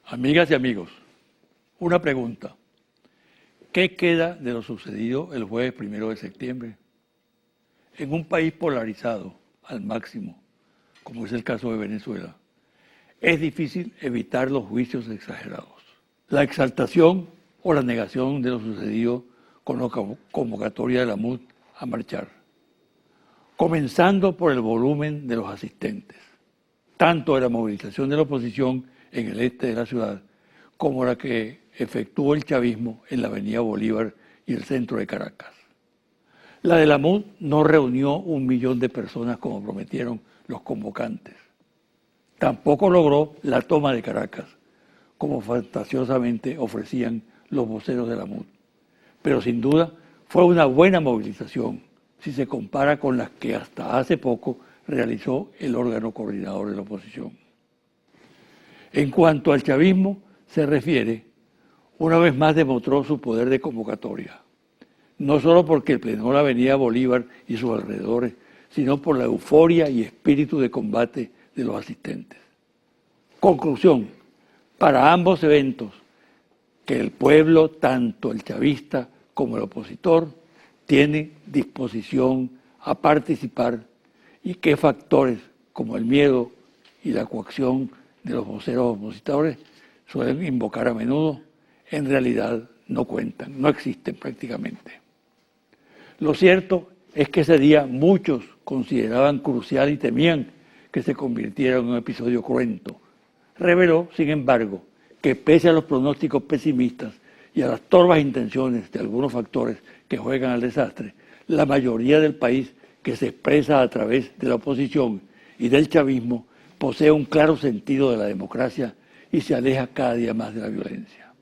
Amigas y amigos, una pregunta. ¿Qué queda de lo sucedido el jueves 1 de septiembre? En un país polarizado al máximo, como es el caso de Venezuela, es difícil evitar los juicios exagerados. La exaltación o la negación de lo sucedido con la convocatoria de la MUD a marchar. Comenzando por el volumen de los asistentes, tanto de la movilización de la oposición en el este de la ciudad, como la que efectuó el chavismo en la avenida Bolívar y el centro de Caracas. La de la MUD no reunió 1 millón de personas como prometieron los convocantes. Tampoco logró la toma de Caracas, como fantasiosamente ofrecían los voceros de la MUD. Pero sin duda fue una buena movilización si se compara con las que hasta hace poco realizó el órgano coordinador de la oposición. En cuanto al chavismo se refiere, una vez más demostró su poder de convocatoria, no solo porque plenó la avenida Bolívar y sus alrededores, sino por la euforia y espíritu de combate de los asistentes. Conclusión, para ambos eventos, que el pueblo, tanto el chavista como el opositor, tiene disposición a participar y que factores como el miedo y la coacción de los voceros opositores suelen invocar a menudo, en realidad no cuentan, no existen prácticamente. Lo cierto es que ese día muchos consideraban crucial y temían que se convirtiera en un episodio cruento. Reveló, sin embargo, que pese a los pronósticos pesimistas y a las torvas intenciones de algunos factores que juegan al desastre, la mayoría del país que se expresa a través de la oposición y del chavismo posee un claro sentido de la democracia y se aleja cada día más de la violencia.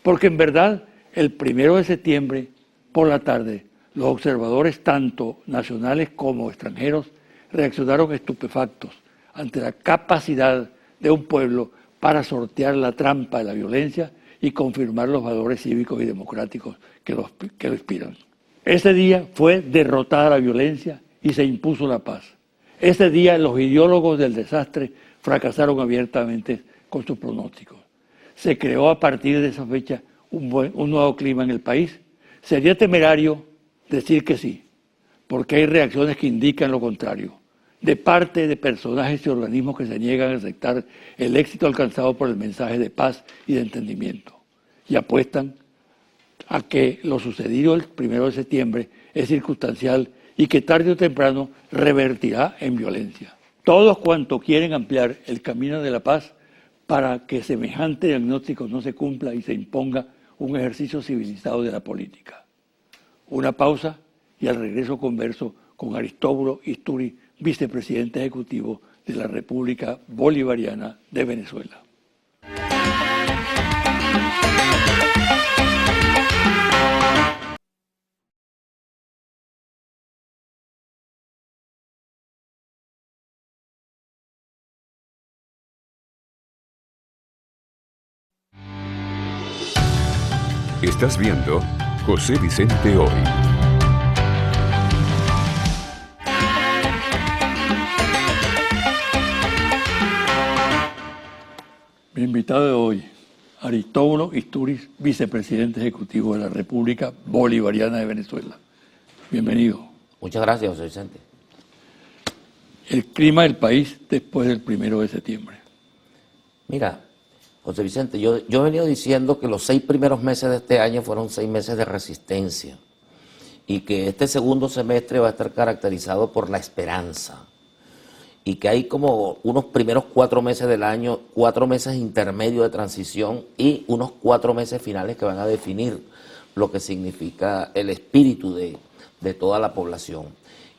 Porque en verdad, el 1 de septiembre, por la tarde, los observadores, tanto nacionales como extranjeros, reaccionaron estupefactos ante la capacidad de un pueblo para sortear la trampa de la violencia y confirmar los valores cívicos y democráticos que lo inspiran. Ese día fue derrotada la violencia y se impuso la paz. Ese día los ideólogos del desastre fracasaron abiertamente con sus pronósticos. Se creó a partir de esa fecha un nuevo clima en el país. Sería temerario decir que sí, porque hay reacciones que indican lo contrario, de parte de personajes y organismos que se niegan a aceptar el éxito alcanzado por el mensaje de paz y de entendimiento, y apuestan a que lo sucedido el 1 de septiembre es circunstancial y que tarde o temprano revertirá en violencia. Todos cuantos quieren ampliar el camino de la paz para que semejante diagnóstico no se cumpla y se imponga un ejercicio civilizado de la política. Una pausa y al regreso converso con Aristóbulo Istúriz, vicepresidente ejecutivo de la República Bolivariana de Venezuela. Estás viendo José Vicente Hoy. Mi invitado de hoy, Aristóbulo Istúriz, vicepresidente ejecutivo de la República Bolivariana de Venezuela. Bienvenido. Muchas gracias, José Vicente. El clima del país después del 1 de septiembre. Mira, José Vicente, yo he venido diciendo que los 6 primeros meses de este año fueron 6 meses de resistencia y que este segundo semestre va a estar caracterizado por la esperanza y que hay como unos primeros 4 meses del año, 4 meses intermedios de transición y unos 4 meses finales que van a definir lo que significa el espíritu de toda la población.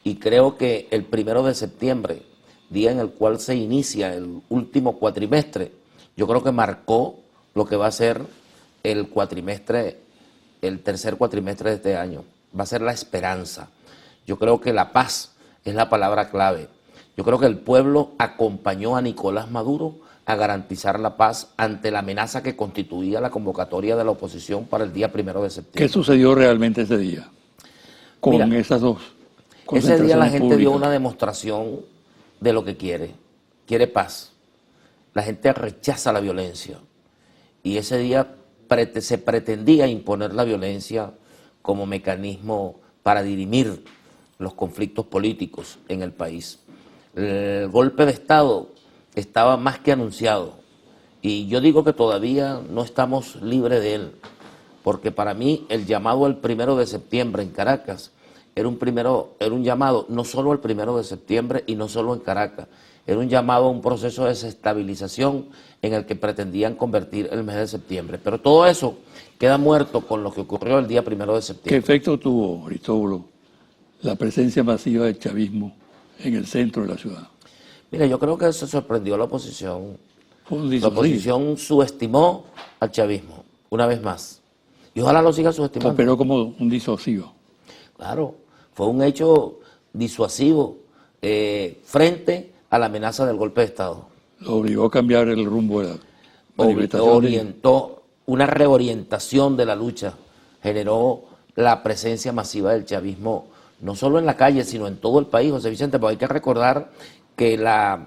Y creo que el 1 de septiembre, día en el cual se inicia el último cuatrimestre, yo creo que marcó lo que va a ser el tercer cuatrimestre de este año. Va a ser la esperanza. Yo creo que la paz es la palabra clave. Yo creo que el pueblo acompañó a Nicolás Maduro a garantizar la paz ante la amenaza que constituía la convocatoria de la oposición para el día 1 de septiembre. ¿Qué sucedió realmente ese día con esas dos concentraciones ese día la gente públicas? dio una demostración de lo que quiere. Quiere paz. la gente rechaza la violencia. Y ese día se pretendía imponer la violencia como mecanismo para dirimir los conflictos políticos en el país. El golpe de Estado estaba más que anunciado y yo digo que todavía no estamos libres de él, porque para mí el llamado al 1 de septiembre en Caracas era un llamado no solo al 1 de septiembre y no solo en Caracas, era un llamado a un proceso de desestabilización en el que pretendían convertir el mes de septiembre. Pero todo eso queda muerto con lo que ocurrió el día 1 de septiembre. ¿Qué efecto tuvo, Aristóbulo, la presencia masiva del chavismo en el centro de la ciudad? Mira, yo creo que eso sorprendió a la oposición. Fue un La disuasivo. oposición subestimó al chavismo, una vez más. Y ojalá lo siga subestimando. Operó como un disuasivo. Claro, fue un hecho disuasivo frente a la amenaza del golpe de Estado. Lo obligó a cambiar el rumbo de la manifestación. Orientó una reorientación de la lucha, generó la presencia masiva del chavismo, no solo en la calle, sino en todo el país, José Vicente, porque hay que recordar que la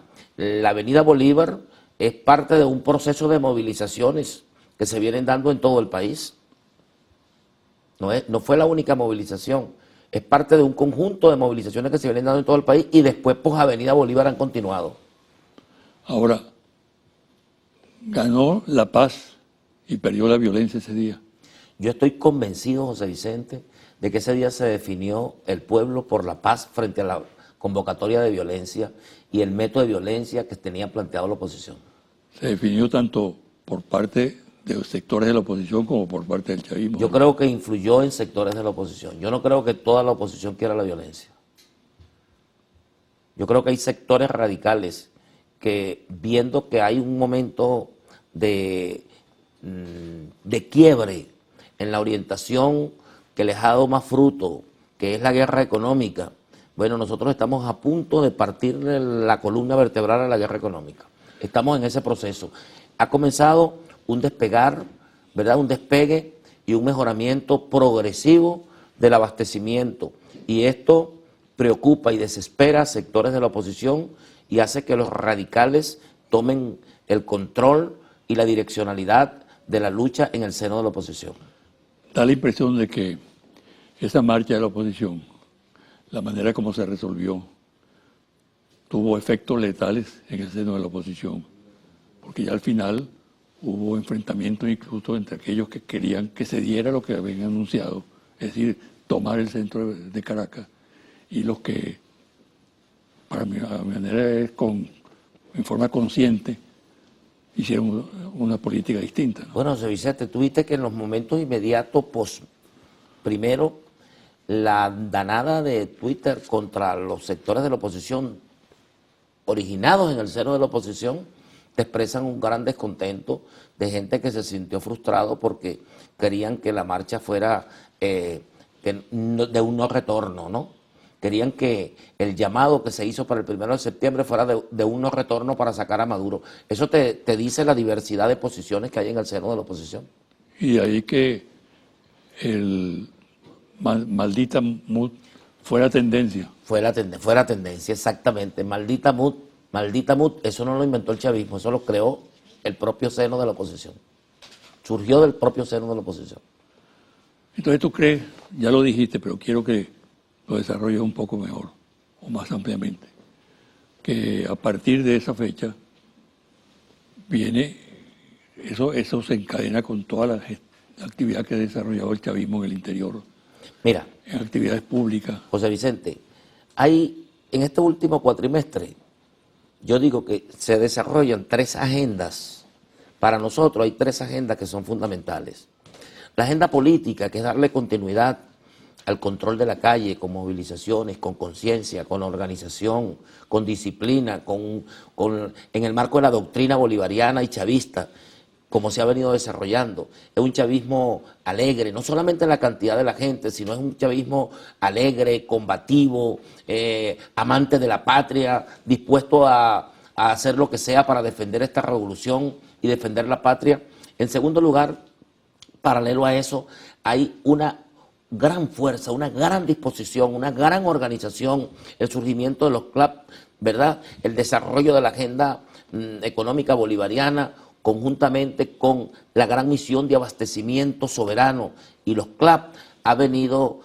Avenida Bolívar es parte de un proceso de movilizaciones que se vienen dando en todo el país. No fue la única movilización, es parte de un conjunto de movilizaciones que se vienen dando en todo el país y después pues Avenida Bolívar han continuado. Ahora, ganó la paz y perdió la violencia ese día. Yo estoy convencido, José Vicente, de que ese día se definió el pueblo por la paz frente a la convocatoria de violencia y el método de violencia que tenía planteado la oposición. Se definió tanto por parte de los sectores de la oposición como por parte del chavismo. Yo creo que influyó en sectores de la oposición. Yo no creo que toda la oposición quiera la violencia. Yo creo que hay sectores radicales que, viendo que hay un momento de quiebre en la orientación que les ha dado más fruto, que es la guerra económica, bueno, nosotros estamos a punto de partirle la columna vertebral a la guerra económica. Estamos en ese proceso. Ha comenzado un despegar, ¿verdad? Un despegue y un mejoramiento progresivo del abastecimiento. Y esto preocupa y desespera a sectores de la oposición y hace que los radicales tomen el control y la direccionalidad de la lucha en el seno de la oposición. Da la impresión de que esa marcha de la oposición, la manera como se resolvió, tuvo efectos letales en el seno de la oposición, porque ya al final hubo enfrentamientos incluso entre aquellos que querían que se diera lo que habían anunciado, es decir, tomar el centro de Caracas, y los que, para mi manera, en forma consciente, hicieron una política distinta, ¿no? Bueno, José Vicente, tú viste que en los momentos inmediatos, primero, la danada de Twitter contra los sectores de la oposición, originados en el seno de la oposición, te expresan un gran descontento de gente que se sintió frustrado porque querían que la marcha fuera de un no retorno, ¿no? Querían que el llamado que se hizo para el 1 de septiembre fuera de un no retorno para sacar a Maduro. Eso te dice la diversidad de posiciones que hay en el seno de la oposición. Y de ahí que el maldita MUD fuera tendencia. Fuera tendencia, exactamente. Maldita MUD, eso no lo inventó el chavismo, eso lo creó el propio seno de la oposición. Surgió del propio seno de la oposición. Entonces tú crees, ya lo dijiste, pero quiero que lo desarrolles un poco mejor o más ampliamente, que a partir de esa fecha viene, eso se encadena con toda la actividad que ha desarrollado el chavismo en el interior. Mira, En actividades públicas. José Vicente, hay en este último cuatrimestre, yo digo que se desarrollan 3 agendas. Para nosotros hay 3 agendas que son fundamentales. La agenda política, que es darle continuidad al control de la calle, con movilizaciones, con conciencia, con organización, con disciplina, en el marco de la doctrina bolivariana y chavista, como se ha venido desarrollando. Es un chavismo alegre, no solamente en la cantidad de la gente, sino es un chavismo alegre, combativo, amante de la patria, dispuesto a hacer lo que sea para defender esta revolución y defender la patria. En segundo lugar, paralelo a eso, hay una gran fuerza, una gran disposición, una gran organización, el surgimiento de los clubs, ¿verdad? El desarrollo de la agenda económica bolivariana, conjuntamente con la gran misión de abastecimiento soberano y los CLAP, ha venido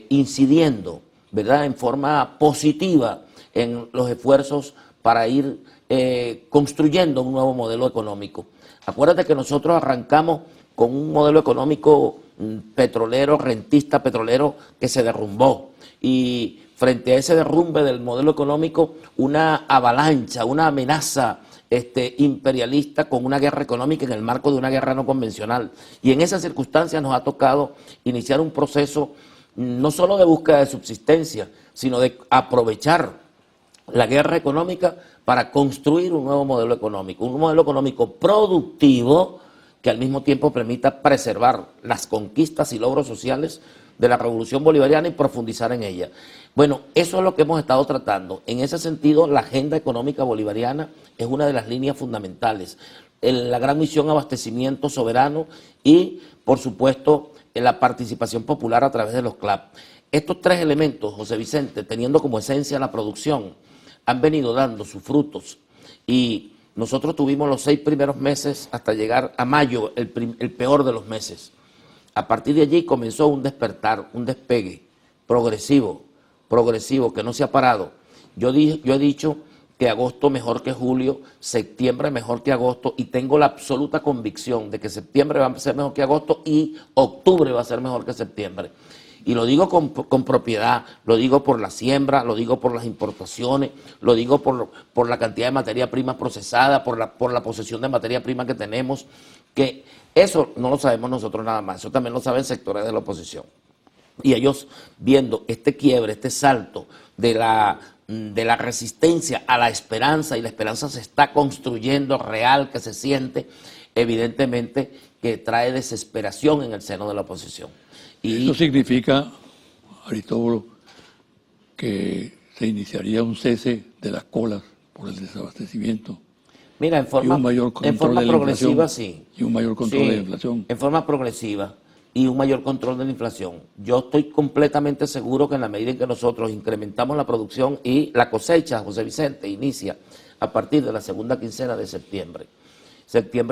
incidiendo, ¿verdad?, en forma positiva en los esfuerzos para ir construyendo un nuevo modelo económico. Acuérdate que nosotros arrancamos con un modelo económico petrolero, rentista petrolero, que se derrumbó. Y frente a ese derrumbe del modelo económico, una avalancha, una amenaza imperialista con una guerra económica en el marco de una guerra no convencional. Y en esas circunstancias nos ha tocado iniciar un proceso no solo de búsqueda de subsistencia, sino de aprovechar la guerra económica para construir un nuevo modelo económico productivo que al mismo tiempo permita preservar las conquistas y logros sociales de la Revolución Bolivariana y profundizar en ella. Bueno, eso es lo que hemos estado tratando. En ese sentido, la agenda económica bolivariana es una de las líneas fundamentales. La gran misión abastecimiento soberano y, por supuesto, la participación popular a través de los CLAP. Estos tres elementos, José Vicente, teniendo como esencia la producción, han venido dando sus frutos y nosotros tuvimos los 6 primeros meses hasta llegar a mayo, el peor de los meses. A partir de allí comenzó un despertar, un despegue progresivo, que no se ha parado. Yo he dicho que agosto mejor que julio, septiembre mejor que agosto, y tengo la absoluta convicción de que septiembre va a ser mejor que agosto y octubre va a ser mejor que septiembre. Y lo digo con propiedad, lo digo por la siembra, lo digo por las importaciones, lo digo por la cantidad de materia prima procesada, por la posesión de materia prima que tenemos, que eso no lo sabemos nosotros nada más, eso también lo saben sectores de la oposición. Y ellos viendo este quiebre, este salto de la resistencia a la esperanza, y la esperanza se está construyendo real, que se siente, evidentemente que trae desesperación en el seno de la oposición. Y eso significa, Aristóbulo, que se iniciaría un cese de las colas por el desabastecimiento. Mira, en forma progresiva, sí. Y un mayor control de la inflación. En forma progresiva y un mayor control de la inflación. Yo estoy completamente seguro que en la medida en que nosotros incrementamos la producción y la cosecha, José Vicente, inicia a partir de la segunda quincena de septiembre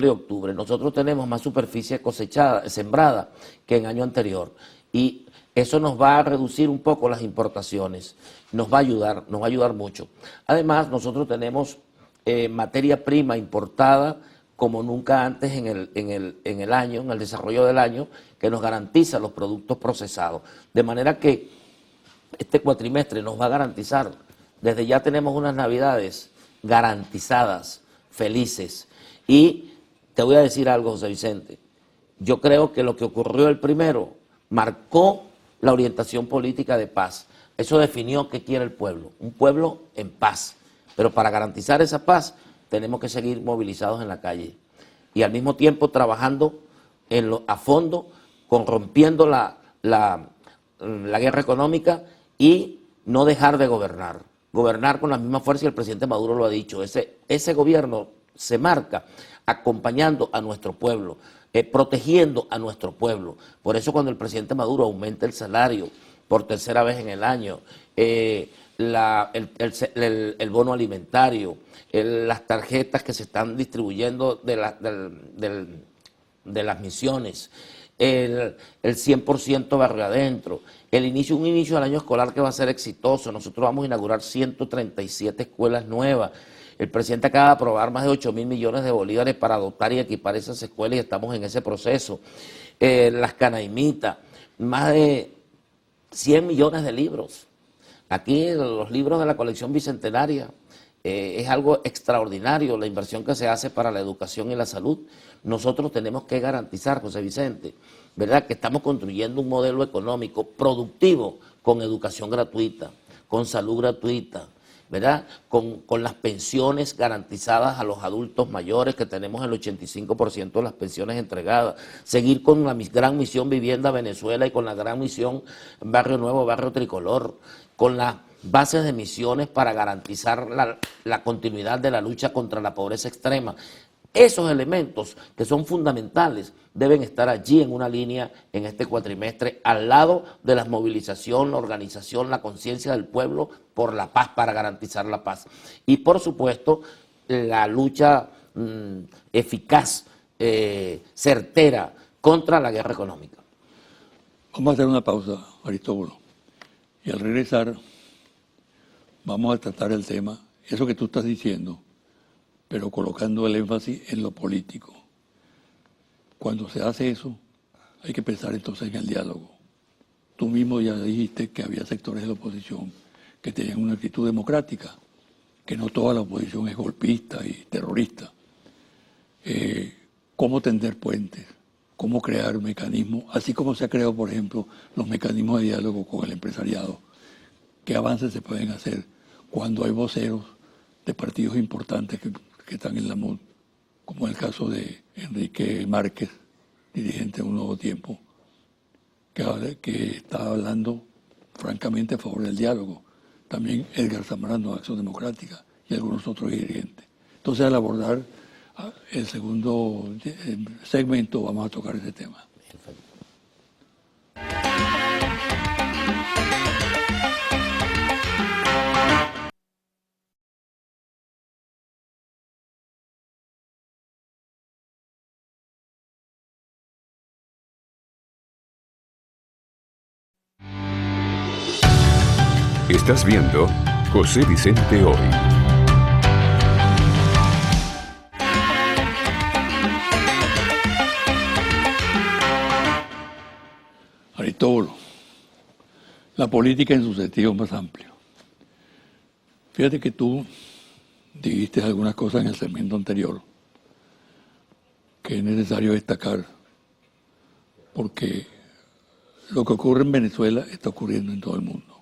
y octubre. Nosotros tenemos más superficie cosechada, sembrada, que en año anterior. Y eso nos va a reducir un poco las importaciones. Nos va a ayudar mucho. Además, nosotros tenemos materia prima importada como nunca antes en el año, en el desarrollo del año, que nos garantiza los productos procesados. De manera que este cuatrimestre nos va a garantizar, desde ya tenemos unas navidades garantizadas, felices. Y te voy a decir algo, José Vicente, yo creo que lo que ocurrió el primero marcó la orientación política de paz. Eso definió qué quiere el pueblo, un pueblo en paz. Pero para garantizar esa paz tenemos que seguir movilizados en la calle y al mismo tiempo trabajando a fondo, rompiendo la guerra económica y no dejar de gobernar. Gobernar con la misma fuerza, y el presidente Maduro lo ha dicho. Ese gobierno se marca acompañando a nuestro pueblo, protegiendo a nuestro pueblo. Por eso cuando el presidente Maduro aumenta el salario por tercera vez en el año, el bono alimentario, las tarjetas que se están distribuyendo de las misiones, el 100% barrio adentro, un inicio del año escolar que va a ser exitoso. Nosotros vamos a inaugurar 137 escuelas nuevas. El presidente acaba de aprobar más de 8.000 millones de bolívares para dotar y equipar esas escuelas y estamos en ese proceso. Las canaimitas, más de 100 millones de libros. Aquí los libros de la colección bicentenaria, es algo extraordinario la inversión que se hace para la educación y la salud. Nosotros tenemos que garantizar, José Vicente, ¿verdad?, que estamos construyendo un modelo económico productivo con educación gratuita, con salud gratuita, ¿verdad?, con las pensiones garantizadas a los adultos mayores, que tenemos el 85% de las pensiones entregadas, seguir con la gran misión Vivienda Venezuela y con la gran misión Barrio Nuevo, Barrio Tricolor, con las bases de misiones para garantizar la continuidad de la lucha contra la pobreza extrema. Esos elementos que son fundamentales deben estar allí en una línea en este cuatrimestre, al lado de la movilización, la organización, la conciencia del pueblo por la paz, para garantizar la paz. Y por supuesto, la lucha eficaz, certera contra la guerra económica. Vamos a hacer una pausa, Aristóbulo, y al regresar vamos a tratar el tema, eso que tú estás diciendo, pero colocando el énfasis en lo político. Cuando se hace eso, hay que pensar entonces en el diálogo. Tú mismo ya dijiste que había sectores de la oposición que tenían una actitud democrática, que no toda la oposición es golpista y terrorista. Cómo tender puentes, cómo crear mecanismos, así como se ha creado, por ejemplo, los mecanismos de diálogo con el empresariado. ¿Qué avances se pueden hacer cuando hay voceros de partidos importantes que están en la MUD, como el caso de Enrique Márquez, dirigente de Un Nuevo Tiempo, que está hablando francamente a favor del diálogo? También Edgar Zambrano de Acción Democrática y algunos otros dirigentes. Entonces, al abordar el segundo segmento, vamos a tocar ese tema. Estás viendo José Vicente Hoy. Aristóbulo, la política en su sentido más amplio. Fíjate que tú dijiste algunas cosas en el segmento anterior que es necesario destacar, porque lo que ocurre en Venezuela está ocurriendo en todo el mundo.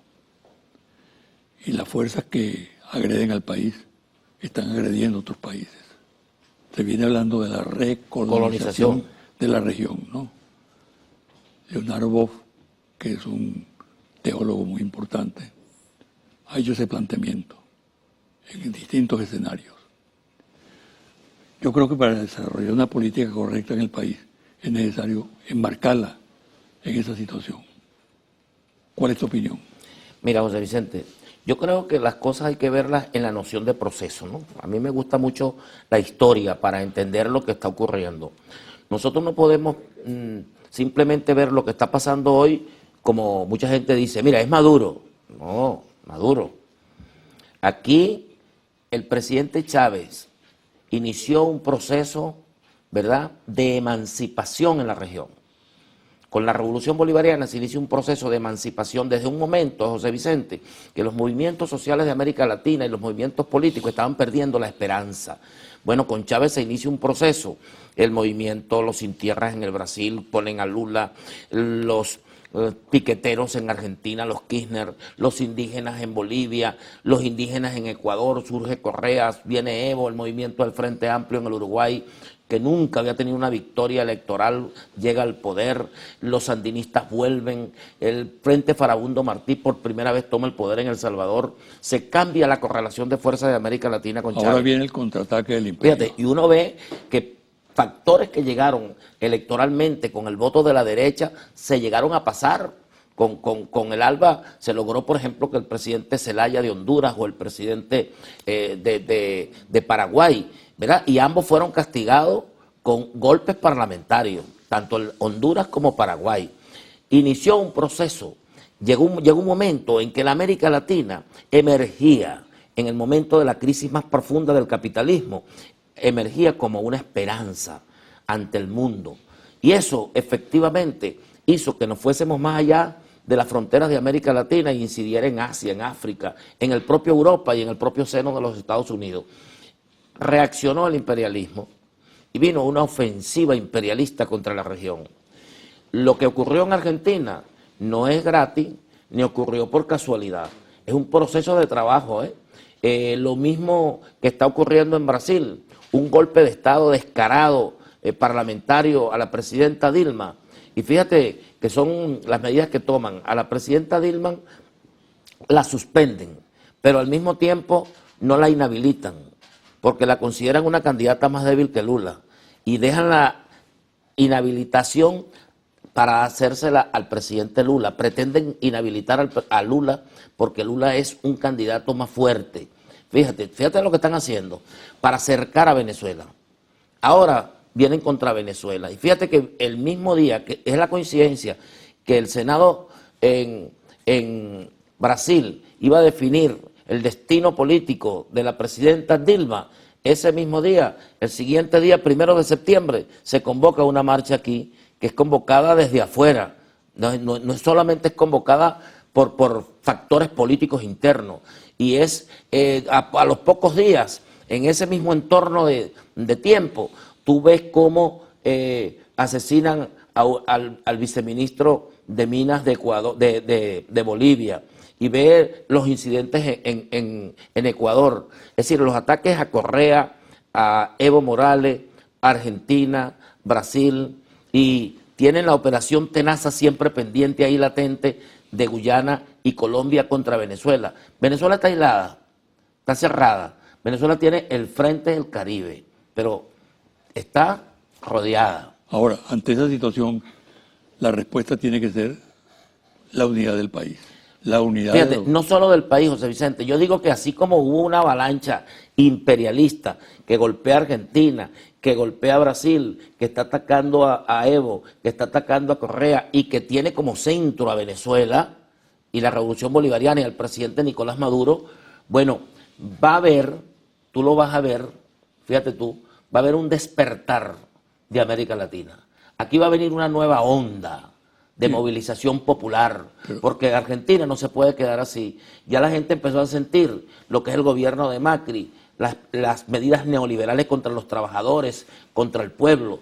Y las fuerzas que agreden al país están agrediendo a otros países. Se viene hablando de la recolonización de la región, ¿no? Leonardo Boff, que es un teólogo muy importante, ha hecho ese planteamiento en distintos escenarios. Yo creo que para desarrollar una política correcta en el país es necesario enmarcarla en esa situación. ¿Cuál es tu opinión? Mira, José Vicente, yo creo que las cosas hay que verlas en la noción de proceso, ¿no? A mí me gusta mucho la historia para entender lo que está ocurriendo. Nosotros no podemos simplemente ver lo que está pasando hoy como mucha gente dice, mira, es Maduro. No, Maduro. Aquí el presidente Chávez inició un proceso, ¿verdad?, de emancipación en la región. Con la Revolución Bolivariana se inicia un proceso de emancipación desde un momento, José Vicente, que los movimientos sociales de América Latina y los movimientos políticos estaban perdiendo la esperanza. Bueno, con Chávez se inicia un proceso. El movimiento Los Sin Tierras en el Brasil ponen a Lula, los piqueteros en Argentina, los Kirchner, los indígenas en Bolivia, los indígenas en Ecuador, surge Correa, viene Evo, el movimiento del Frente Amplio en el Uruguay, que nunca había tenido una victoria electoral, llega al poder, los sandinistas vuelven, el Frente Farabundo Martí por primera vez toma el poder en El Salvador, se cambia la correlación de fuerzas de América Latina con Chávez. Ahora viene el contraataque del imperio. Fíjate, y uno ve que factores que llegaron electoralmente con el voto de la derecha se llegaron a pasar. Con el ALBA se logró, por ejemplo, que el presidente Zelaya de Honduras o el presidente de Paraguay, ¿verdad? Y ambos fueron castigados con golpes parlamentarios, tanto Honduras como Paraguay. Inició un proceso, llegó un momento en que la América Latina emergía, en el momento de la crisis más profunda del capitalismo, emergía como una esperanza ante el mundo. Y eso efectivamente hizo que nos fuésemos más allá de las fronteras de América Latina y incidiera en Asia, en África, en el propio Europa y en el propio seno de los Estados Unidos. Reaccionó el imperialismo y vino una ofensiva imperialista contra la región. Lo que ocurrió en Argentina no es gratis ni ocurrió por casualidad, es un proceso de trabajo, lo mismo que está ocurriendo en Brasil, un golpe de Estado descarado parlamentario a la presidenta Dilma. Y fíjate que son las medidas que toman. A la presidenta Dilma la suspenden, pero al mismo tiempo no la inhabilitan, porque la consideran una candidata más débil que Lula. Y dejan la inhabilitación para hacérsela al presidente Lula. Pretenden inhabilitar a Lula porque Lula es un candidato más fuerte. Fíjate lo que están haciendo para acercar a Venezuela. Ahora vienen contra Venezuela. Y fíjate que el mismo día, que es la coincidencia, que el Senado en Brasil iba a definir el destino político de la presidenta Dilma, ese mismo día, el siguiente día, 1 de septiembre, se convoca una marcha aquí, que es convocada desde afuera. No solamente es convocada por factores políticos internos, y es a los pocos días, en ese mismo entorno de tiempo, tú ves cómo asesinan al viceministro de Minas de Ecuador, de Bolivia, y ve los incidentes en Ecuador. Es decir, los ataques a Correa, a Evo Morales, Argentina, Brasil, y tienen la operación Tenaza siempre pendiente ahí latente de Guyana y Colombia contra Venezuela. Venezuela está aislada, está cerrada. Venezuela tiene el frente del Caribe, pero está rodeada. Ahora, ante esa situación, la respuesta tiene que ser la unidad del país. La unidad. Fíjate, no solo del país, José Vicente. Yo digo que así como hubo una avalancha imperialista que golpea a Argentina, que golpea a Brasil, que está atacando a Evo, que está atacando a Correa y que tiene como centro a Venezuela y la revolución bolivariana y al presidente Nicolás Maduro, bueno, va a haber, tú lo vas a ver, fíjate tú, va a haber un despertar de América Latina. Aquí va a venir una nueva onda de movilización popular, porque Argentina no se puede quedar así. Ya la gente empezó a sentir lo que es el gobierno de Macri, las medidas neoliberales contra los trabajadores, contra el pueblo.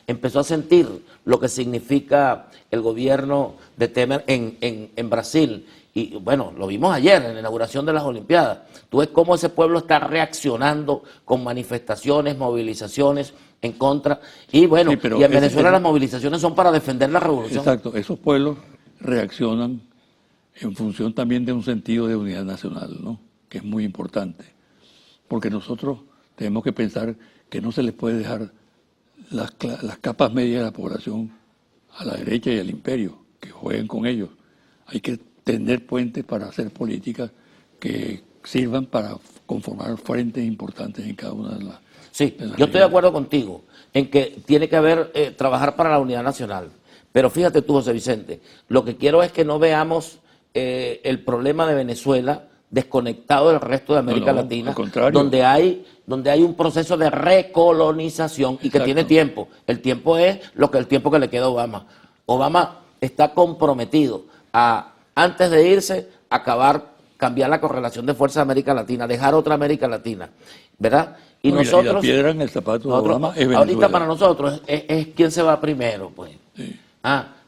Empezó a sentir lo que significa el gobierno de Temer en Brasil. Y bueno, lo vimos ayer en la inauguración de las Olimpiadas. Tú ves cómo ese pueblo está reaccionando con manifestaciones, movilizaciones en contra. Y bueno, sí, y en Venezuela las movilizaciones son para defender la revolución. Exacto, esos pueblos reaccionan en función también de un sentido de unidad nacional, ¿no? Que es muy importante. Porque nosotros tenemos que pensar que no se les puede dejar las capas medias de la población a la derecha y al imperio, que jueguen con ellos. Hay que tender puentes para hacer políticas que sirvan para conformar frentes importantes en cada una de las. Sí, yo estoy de acuerdo contigo en que tiene que haber, trabajar para la unidad nacional. Pero fíjate tú, José Vicente, lo que quiero es que no veamos el problema de Venezuela desconectado del resto de América Latina, donde hay un proceso de recolonización y que tiene tiempo. El tiempo es el tiempo que le queda a Obama. Obama está comprometido a, antes de irse, cambiar la correlación de fuerza de América Latina, dejar otra América Latina, ¿verdad? Y nosotros, y la piedra en el zapato de Obama es Venezuela. Ahorita para nosotros es quién se va primero, pues. Sí.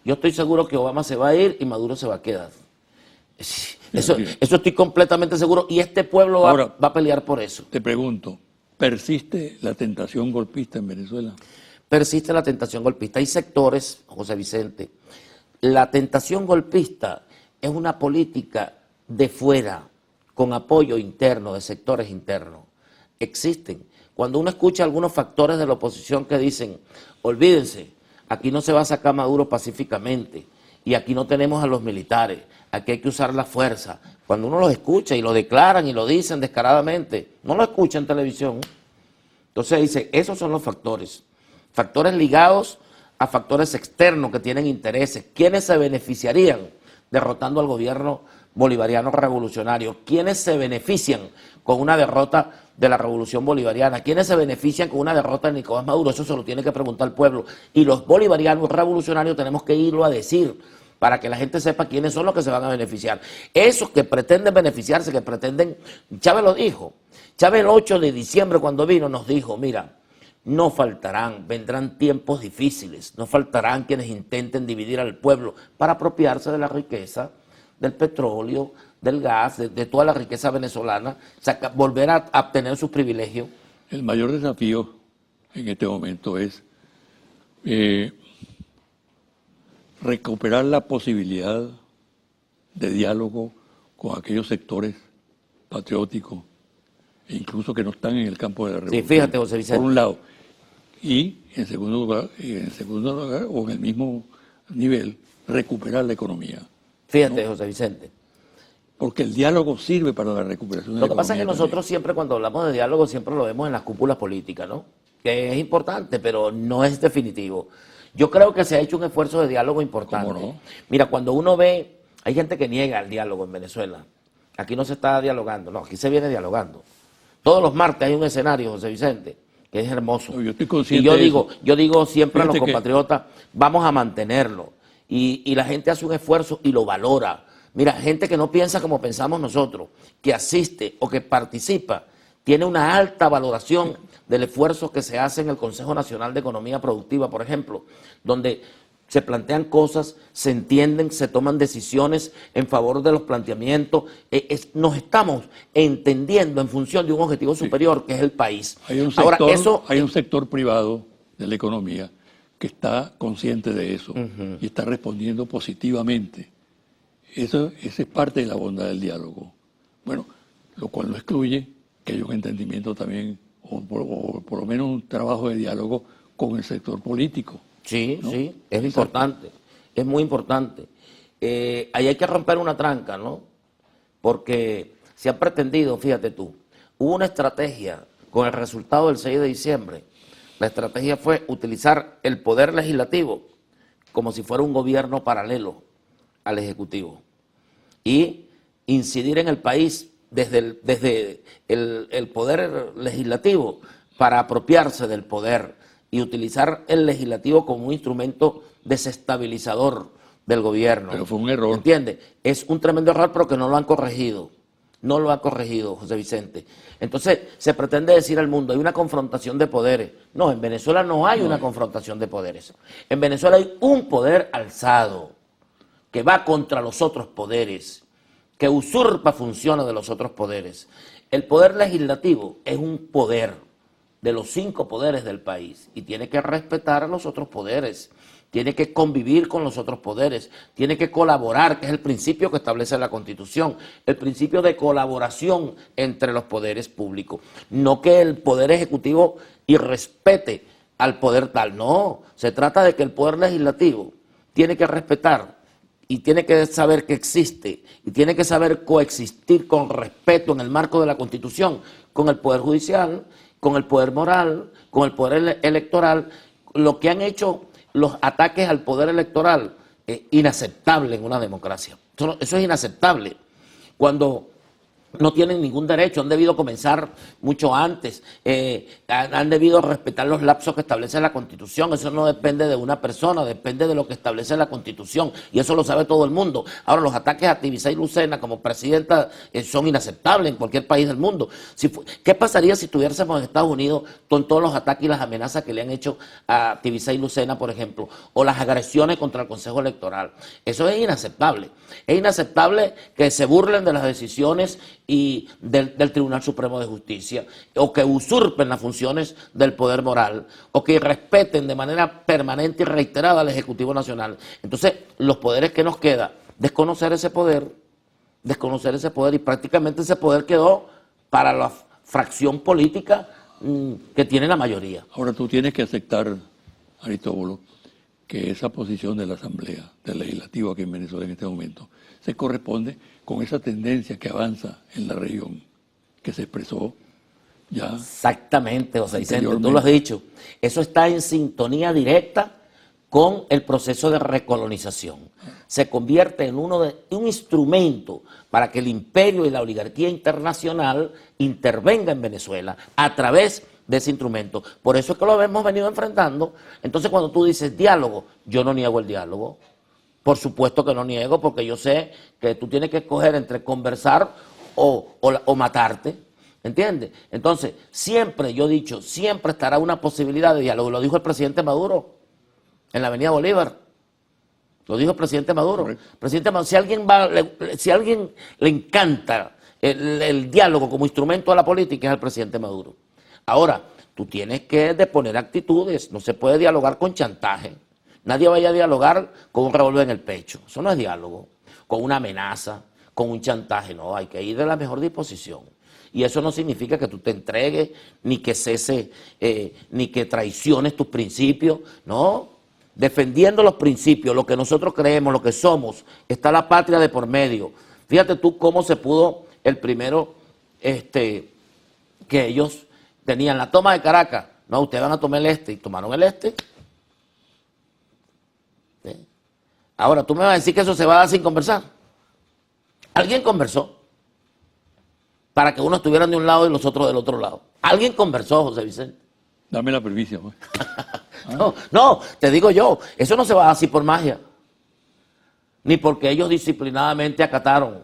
Yo estoy seguro que Obama se va a ir y Maduro se va a quedar. Eso estoy completamente seguro, y este pueblo va a pelear por eso. Te pregunto, ¿persiste la tentación golpista en Venezuela? Persiste la tentación golpista. Hay sectores, José Vicente, la tentación golpista es una política de fuera, con apoyo interno, de sectores internos. Existen. Cuando uno escucha algunos factores de la oposición que dicen, olvídense, aquí no se va a sacar Maduro pacíficamente, y aquí no tenemos a los militares, aquí hay que usar la fuerza. Cuando uno los escucha y lo declaran y lo dicen descaradamente, no lo escucha en televisión. Entonces dice, esos son los factores ligados a factores externos que tienen intereses. ¿Quiénes se beneficiarían derrotando al gobierno bolivariano revolucionario? ¿Quiénes se benefician con una derrota de la revolución bolivariana? ¿Quiénes se benefician con una derrota de Nicolás Maduro? Eso se lo tiene que preguntar el pueblo. Y los bolivarianos revolucionarios tenemos que irlo a decir para que la gente sepa quiénes son los que se van a beneficiar. Esos que pretenden beneficiarse, que pretenden... Chávez lo dijo. Chávez el 8 de diciembre cuando vino nos dijo, mira, no faltarán, vendrán tiempos difíciles, no faltarán quienes intenten dividir al pueblo para apropiarse de la riqueza, del petróleo, del gas, de toda la riqueza venezolana, volver a obtener sus privilegios. El mayor desafío en este momento es recuperar la posibilidad de diálogo con aquellos sectores patrióticos e incluso que no están en el campo de la revolución. Sí, fíjate, José Vicente. Por un lado. Y en segundo lugar, o en el mismo nivel, recuperar la economía. Fíjate, ¿no? José Vicente, porque el diálogo sirve para la recuperación de la Lo que pasa es que economía nosotros siempre cuando hablamos de diálogo siempre lo vemos en las cúpulas políticas, ¿no? Que es importante, pero no es definitivo. Yo creo que se ha hecho un esfuerzo de diálogo importante. ¿Cómo no? Mira, cuando uno ve, hay gente que niega el diálogo en Venezuela. Aquí no se está dialogando, no, aquí se viene dialogando. Todos los martes hay un escenario, José Vicente, que es hermoso. No, yo estoy Y consciente yo de digo, eso. yo digo siempre a los Fíjate que- compatriotas, vamos a mantenerlo. Y la gente hace un esfuerzo y lo valora. Mira, gente que no piensa como pensamos nosotros, que asiste o que participa, tiene una alta valoración del esfuerzo que se hace en el Consejo Nacional de Economía Productiva, por ejemplo, donde se plantean cosas, se entienden, se toman decisiones en favor de los planteamientos. Nos estamos entendiendo en función de un objetivo superior, que es el país. Hay un Ahora, sector, eso hay un sector privado de la economía que está consciente de eso y está respondiendo positivamente. Esa es parte de la bondad del diálogo. Bueno, lo cual no excluye que haya un entendimiento también, o por lo menos un trabajo de diálogo con el sector político. sí, ¿no? sí, es Exacto. importante, es muy importante. Ahí hay que romper una tranca, ¿no? Porque se ha pretendido, fíjate tú, hubo una estrategia con el resultado del 6 de diciembre. La estrategia fue utilizar el poder legislativo como si fuera un gobierno paralelo al Ejecutivo y incidir en el país desde el poder legislativo para apropiarse del poder y utilizar el legislativo como un instrumento desestabilizador del gobierno. Pero fue un error. ¿Entiendes? Es un tremendo error, pero que no lo han corregido. No lo ha corregido, José Vicente. Entonces, se pretende decir al mundo, hay una confrontación de poderes. No, en Venezuela no hay una confrontación de poderes. En Venezuela hay un poder alzado que va contra los otros poderes, que usurpa funciones de los otros poderes. El poder legislativo es un poder de los 5 poderes del país y tiene que respetar a los otros poderes, tiene que convivir con los otros poderes, tiene que colaborar, que es el principio que establece la Constitución, el principio de colaboración entre los poderes públicos. No que el poder ejecutivo irrespete al poder tal, no, se trata de que el poder legislativo tiene que respetar y tiene que saber que existe y tiene que saber coexistir con respeto en el marco de la Constitución con el Poder Judicial, con el Poder Moral, con el Poder Electoral. Lo que han hecho los ataques al Poder Electoral es inaceptable en una democracia. Eso es inaceptable. Cuando no tienen ningún derecho, han debido comenzar mucho antes, han debido respetar los lapsos que establece la Constitución. Eso no depende de una persona, depende de lo que establece la Constitución, y eso lo sabe todo el mundo. Ahora, los ataques a Tibisay Lucena como presidenta son inaceptables en cualquier país del mundo. ¿Qué pasaría si estuviésemos en Estados Unidos con todos los ataques y las amenazas que le han hecho a Tibisay Lucena, por ejemplo, o las agresiones contra el Consejo Electoral? Eso es inaceptable. Es inaceptable que se burlen de las decisiones y del Tribunal Supremo de Justicia, o que usurpen las funciones del poder moral, o que irrespeten de manera permanente y reiterada al Ejecutivo Nacional. Entonces, los poderes que nos queda, desconocer ese poder, y prácticamente ese poder quedó para la fracción política que tiene la mayoría. Ahora tú tienes que aceptar, Aristóbulo, que esa posición de la Asamblea, del Legislativo aquí en Venezuela en este momento, se corresponde con esa tendencia que avanza en la región, que se expresó ya. Exactamente, José Vicente, tú lo has dicho. Eso está en sintonía directa con el proceso de recolonización. Se convierte en un instrumento para que el imperio y la oligarquía internacional intervenga en Venezuela a través de ese instrumento. Por eso es que lo hemos venido enfrentando. Entonces, cuando tú dices diálogo, yo no niego el diálogo. Por supuesto que no niego, porque yo sé que tú tienes que escoger entre conversar o matarte, ¿entiendes? Entonces, siempre, yo he dicho, siempre estará una posibilidad de diálogo. Lo dijo el presidente Maduro en la Avenida Bolívar. Lo dijo el presidente Maduro. Correcto. Presidente Maduro, si a alguien le encanta el diálogo como instrumento de la política, es el presidente Maduro. Ahora, tú tienes que deponer actitudes, no se puede dialogar con chantaje. Nadie vaya a dialogar con un revólver en el pecho. Eso no es diálogo. Con una amenaza, con un chantaje. No, hay que ir de la mejor disposición. Y eso no significa que tú te entregues, ni que cese, ni que traiciones tus principios. No, defendiendo los principios, lo que nosotros creemos, lo que somos, está la patria de por medio. Fíjate tú cómo se pudo el primero, que ellos tenían la toma de Caracas. No, ustedes van a tomar el este, y tomaron el este. ¿Sí? Ahora, tú me vas a decir que eso se va a dar sin conversar. Alguien conversó para que unos estuvieran de un lado y los otros del otro lado. Alguien conversó, José Vicente. Dame la primicia, pues. No, te digo yo, eso no se va a dar así por magia, ni porque ellos disciplinadamente acataron.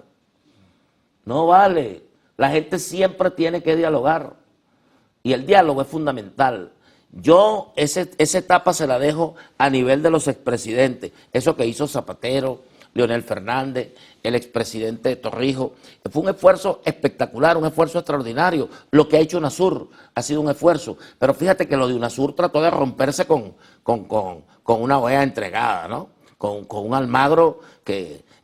No vale, la gente siempre tiene que dialogar y el diálogo es fundamental. Yo esa etapa se la dejo a nivel de los expresidentes, eso que hizo Zapatero, Leonel Fernández, el expresidente Torrijos. Fue un esfuerzo espectacular, un esfuerzo extraordinario. Lo que ha hecho UNASUR ha sido un esfuerzo. Pero fíjate que lo de UNASUR trató de romperse con una OEA entregada, ¿no? Con un Almagro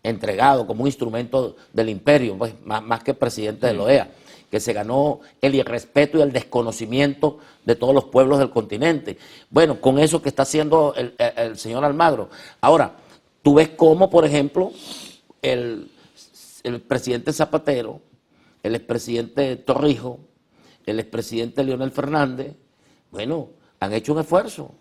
entregado como un instrumento del imperio, pues, más que presidente de la OEA, que se ganó el irrespeto y el desconocimiento de todos los pueblos del continente. Bueno, con eso que está haciendo el señor Almagro. Ahora, tú ves cómo, por ejemplo, el presidente Zapatero, el expresidente Torrijos, el expresidente Leonel Fernández, bueno, han hecho un esfuerzo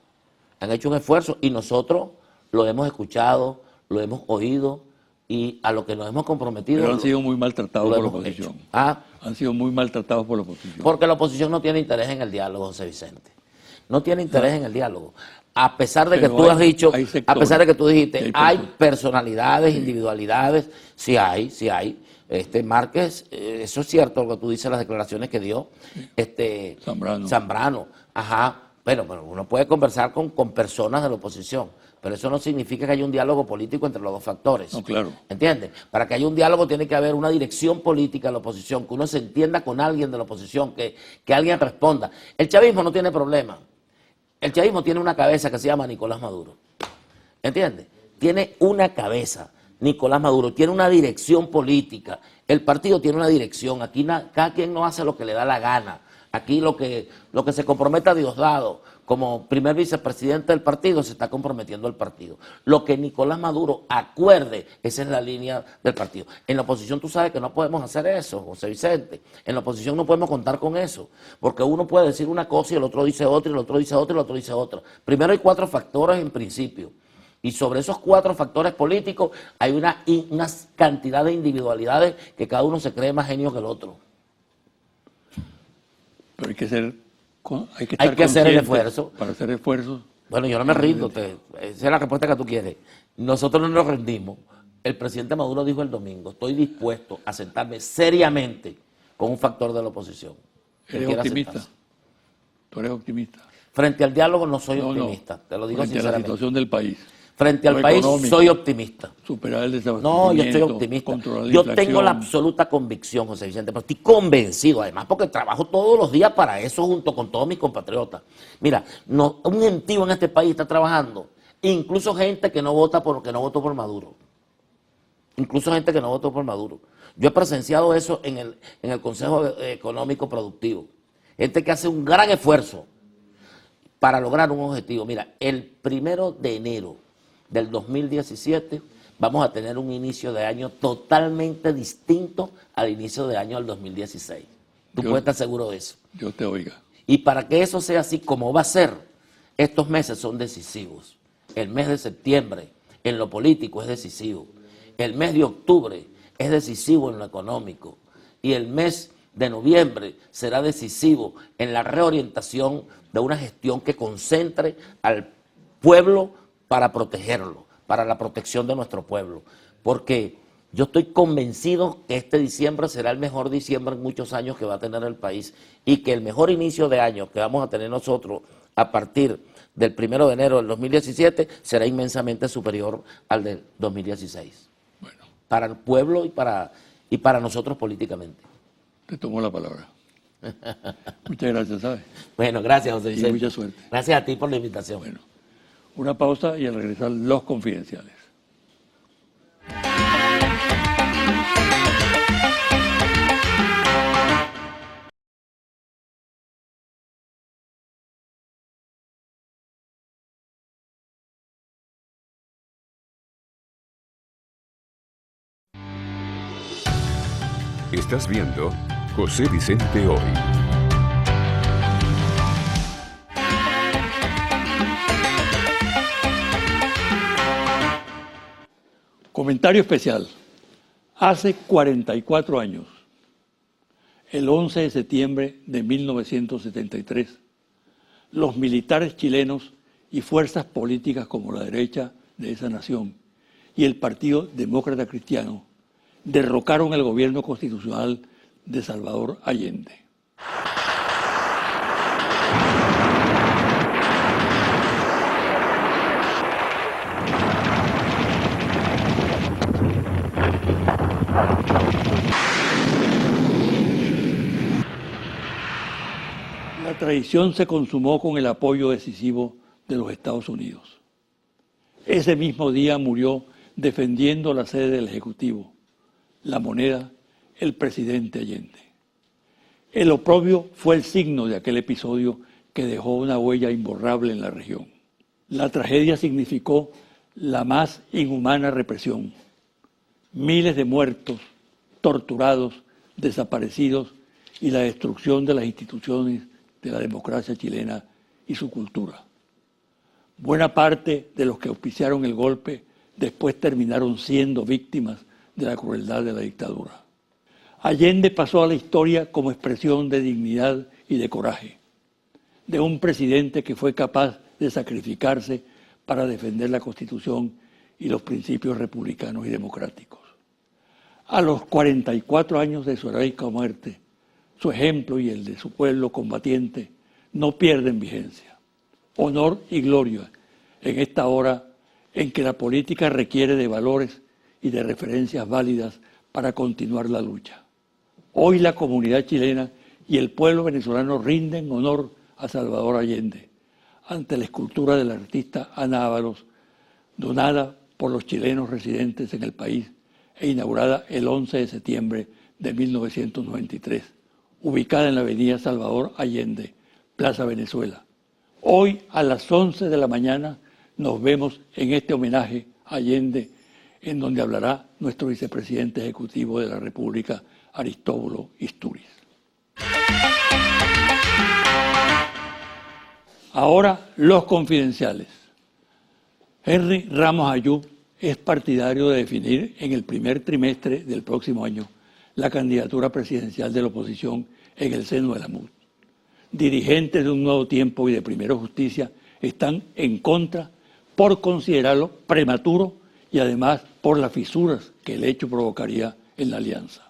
y nosotros lo hemos escuchado, lo hemos oído y a lo que nos hemos comprometido. Pero han sido muy maltratados por la oposición. Han sido muy maltratados por la oposición. Porque la oposición no tiene interés en el diálogo, José Vicente. No tiene interés en el diálogo. A pesar de que tú has dicho, a pesar de que tú dijiste, hay personalidades, individualidades, sí hay. Márquez, eso es cierto lo que tú dices, las declaraciones que dio Zambrano. Ajá, pero uno puede conversar con personas de la oposición, pero eso no significa que haya un diálogo político entre los dos factores. No, claro. ¿Entiendes? Para que haya un diálogo tiene que haber una dirección política de la oposición, que uno se entienda con alguien de la oposición, que alguien responda. El chavismo no tiene problema. El chavismo tiene una cabeza que se llama Nicolás Maduro. ¿Entiendes? Tiene una cabeza, Nicolás Maduro, tiene una dirección política. El partido tiene una dirección. Aquí cada quien no hace lo que le da la gana. Aquí lo que se comprometa Diosdado como primer vicepresidente del partido, se está comprometiendo el partido. Lo que Nicolás Maduro acuerde, esa es la línea del partido. En la oposición tú sabes que no podemos hacer eso, José Vicente. En la oposición no podemos contar con eso, porque uno puede decir una cosa y el otro dice otra, y el otro dice otra, y el otro dice otra. Primero hay 4 factores en principio. Y sobre esos 4 factores políticos hay una cantidad de individualidades que cada uno se cree más genio que el otro. Pero hay que hacer el esfuerzo. Para hacer esfuerzos. Bueno, yo no me rindo, esa es la respuesta que tú quieres. Nosotros no nos rendimos. El presidente Maduro dijo el domingo, estoy dispuesto a sentarme seriamente con un factor de la oposición. ¿Eres optimista? ¿Tú eres optimista? Frente al diálogo no soy optimista, te lo digo sinceramente. Frente a la situación del país. Frente al país soy optimista. Superar el desabastecimiento. No, yo estoy optimista. Yo tengo la absoluta convicción, José Vicente, pero estoy convencido además porque trabajo todos los días para eso junto con todos mis compatriotas. Mira, un gentío en este país está trabajando, incluso gente que no votó por Maduro. Incluso gente que no votó por Maduro. Yo he presenciado eso en el Consejo Económico Productivo. Gente que hace un gran esfuerzo para lograr un objetivo. Mira, el 1 de enero del 2017 vamos a tener un inicio de año totalmente distinto al inicio de año del 2016. Tú puedes estar seguro de eso. Yo te oiga. Y para que eso sea así como va a ser, estos meses son decisivos. El mes de septiembre en lo político es decisivo. El mes de octubre es decisivo en lo económico. Y el mes de noviembre será decisivo en la reorientación de una gestión que concentre al pueblo para protegerlo, para la protección de nuestro pueblo. Porque yo estoy convencido que este diciembre será el mejor diciembre en muchos años que va a tener el país y que el mejor inicio de año que vamos a tener nosotros a partir del 1 de enero del 2017 será inmensamente superior al del 2016. Bueno. Para el pueblo y para nosotros políticamente. Te tomo la palabra. Muchas gracias, ¿sabes? Bueno, gracias, José Vicente. Y mucha suerte. Gracias a ti por la invitación. Bueno, una pausa y al regresar los confidenciales. Estás viendo José Vicente Hoy. Comentario especial. Hace 44 años, el 11 de septiembre de 1973, los militares chilenos y fuerzas políticas como la derecha de esa nación y el Partido Demócrata Cristiano derrocaron el gobierno constitucional de Salvador Allende. La traición se consumó con el apoyo decisivo de los Estados Unidos. Ese mismo día murió defendiendo la sede del Ejecutivo, la moneda, el presidente Allende. El oprobio fue el signo de aquel episodio que dejó una huella imborrable en la región. La tragedia significó la más inhumana represión. Miles de muertos, torturados, desaparecidos y la destrucción de las instituciones de la democracia chilena y su cultura. Buena parte de los que auspiciaron el golpe después terminaron siendo víctimas de la crueldad de la dictadura. Allende pasó a la historia como expresión de dignidad y de coraje, de un presidente que fue capaz de sacrificarse para defender la Constitución y los principios republicanos y democráticos. A los 44 años de su heroica muerte, su ejemplo y el de su pueblo combatiente no pierden vigencia. Honor y gloria en esta hora en que la política requiere de valores y de referencias válidas para continuar la lucha. Hoy la comunidad chilena y el pueblo venezolano rinden honor a Salvador Allende ante la escultura del artista Ana Ábalos, donada por los chilenos residentes en el país e inaugurada el 11 de septiembre de 1993, ubicada en la avenida Salvador Allende, Plaza Venezuela. Hoy a las 11 de la mañana nos vemos en este homenaje a Allende, en donde hablará nuestro vicepresidente ejecutivo de la República, Aristóbulo Istúriz. Ahora, los confidenciales. Henry Ramos Ayub es partidario de definir en el primer trimestre del próximo año la candidatura presidencial de la oposición en el seno de la MUD. Dirigentes de Un Nuevo Tiempo y de Primero Justicia están en contra por considerarlo prematuro y además por las fisuras que el hecho provocaría en la alianza.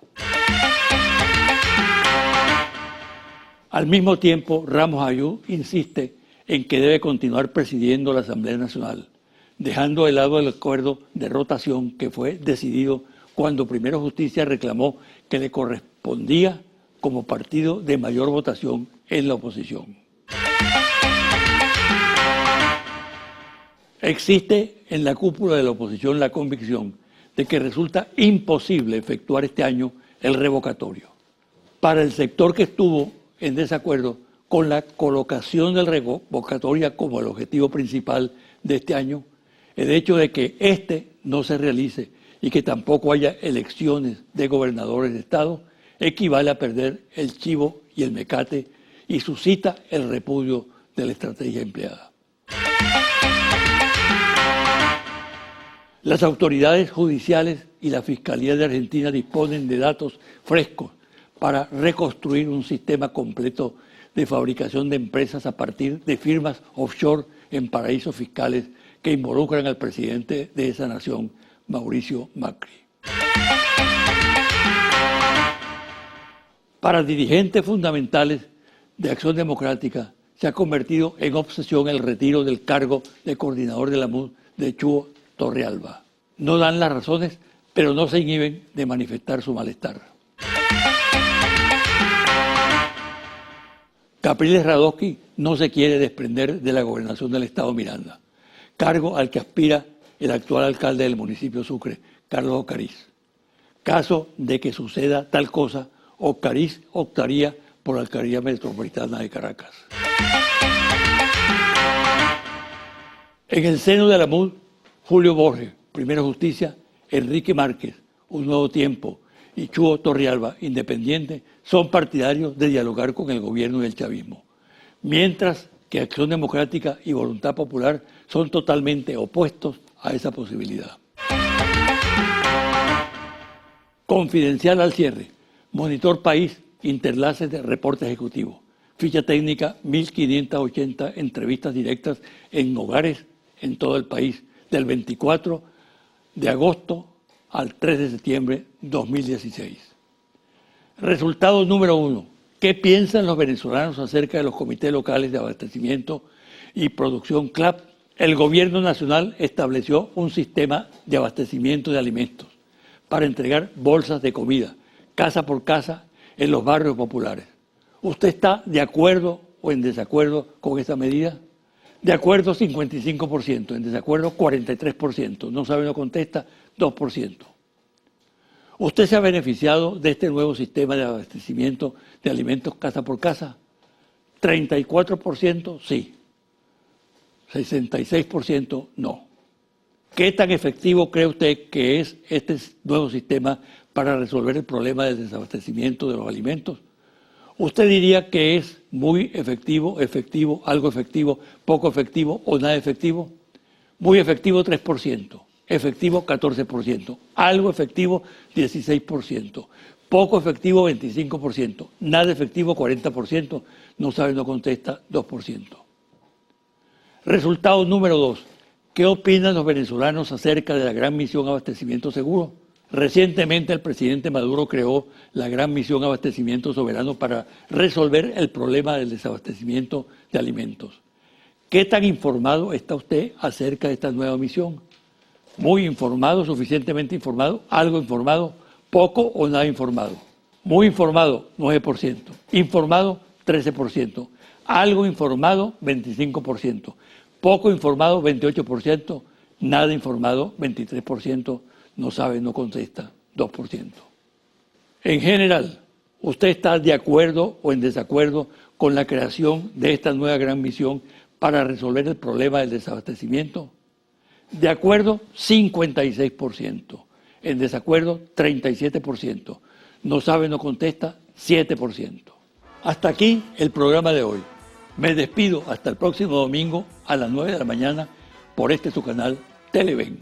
Al mismo tiempo, Ramos Ayub insiste en que debe continuar presidiendo la Asamblea Nacional, dejando de lado el acuerdo de rotación que fue decidido cuando Primero Justicia reclamó que le correspondía como partido de mayor votación en la oposición. Existe en la cúpula de la oposición la convicción de que resulta imposible efectuar este año el revocatorio. Para el sector que estuvo en desacuerdo con la colocación del revocatoria como el objetivo principal de este año, el hecho de que este no se realice y que tampoco haya elecciones de gobernadores de estado equivale a perder el chivo y el mecate y suscita el repudio de la estrategia empleada. Las autoridades judiciales y la Fiscalía de Argentina disponen de datos frescos para reconstruir un sistema completo de fabricación de empresas a partir de firmas offshore en paraísos fiscales que involucran al presidente de esa nación, Mauricio Macri. Para dirigentes fundamentales de Acción Democrática se ha convertido en obsesión el retiro del cargo de coordinador de la MUD de Chuo Torrealba. No dan las razones, pero no se inhiben de manifestar su malestar. Capriles Radosky no se quiere desprender de la gobernación del Estado Miranda, cargo al que aspira el actual alcalde del municipio Sucre, Carlos Ocariz. Caso de que suceda tal cosa, Ocariz optaría por la alcaldía metropolitana de Caracas. En el seno de la MUD, Julio Borges, Primero Justicia, Enrique Márquez, Un Nuevo Tiempo, y Chuo Torrealba, independiente, son partidarios de dialogar con el gobierno y el chavismo, mientras que Acción Democrática y Voluntad Popular son totalmente opuestos a esa posibilidad. Confidencial al cierre. Monitor País, Interlaces de Reporte Ejecutivo. Ficha técnica, 1.580 entrevistas directas en hogares en todo el país, del 24 de agosto al 3 de septiembre de 2016. Resultado número 1. ¿Qué piensan los venezolanos acerca de los comités locales de abastecimiento y producción CLAP? El gobierno nacional estableció un sistema de abastecimiento de alimentos para entregar bolsas de comida, casa por casa, en los barrios populares. ¿Usted está de acuerdo o en desacuerdo con esta medida? De acuerdo 55%, en desacuerdo 43%, no sabe, no contesta 2%. ¿Usted se ha beneficiado de este nuevo sistema de abastecimiento de alimentos casa por casa? 34% sí, 66% no. ¿Qué tan efectivo cree usted que es este nuevo sistema para resolver el problema del desabastecimiento de los alimentos? ¿Usted diría que es muy efectivo, efectivo, algo efectivo, poco efectivo o nada efectivo? Muy efectivo 3%, efectivo 14%, algo efectivo 16%, poco efectivo 25%, nada efectivo 40%, no sabe, no contesta 2%. Resultado número 2. ¿Qué opinan los venezolanos acerca de la Gran Misión Abastecimiento Seguro? Recientemente el presidente Maduro creó la Gran Misión Abastecimiento Soberano para resolver el problema del desabastecimiento de alimentos. ¿Qué tan informado está usted acerca de esta nueva misión? Muy informado, suficientemente informado, algo informado, poco o nada informado. Muy informado, 9%. Informado, 13%. Algo informado, 25%. Poco informado, 28%. Nada informado, 23%. No sabe, no contesta, 2%. En general, ¿usted está de acuerdo o en desacuerdo con la creación de esta nueva gran misión para resolver el problema del desabastecimiento? De acuerdo, 56%. En desacuerdo, 37%. No sabe, no contesta, 7%. Hasta aquí el programa de hoy. Me despido hasta el próximo domingo a las 9 de la mañana por este su canal Televen.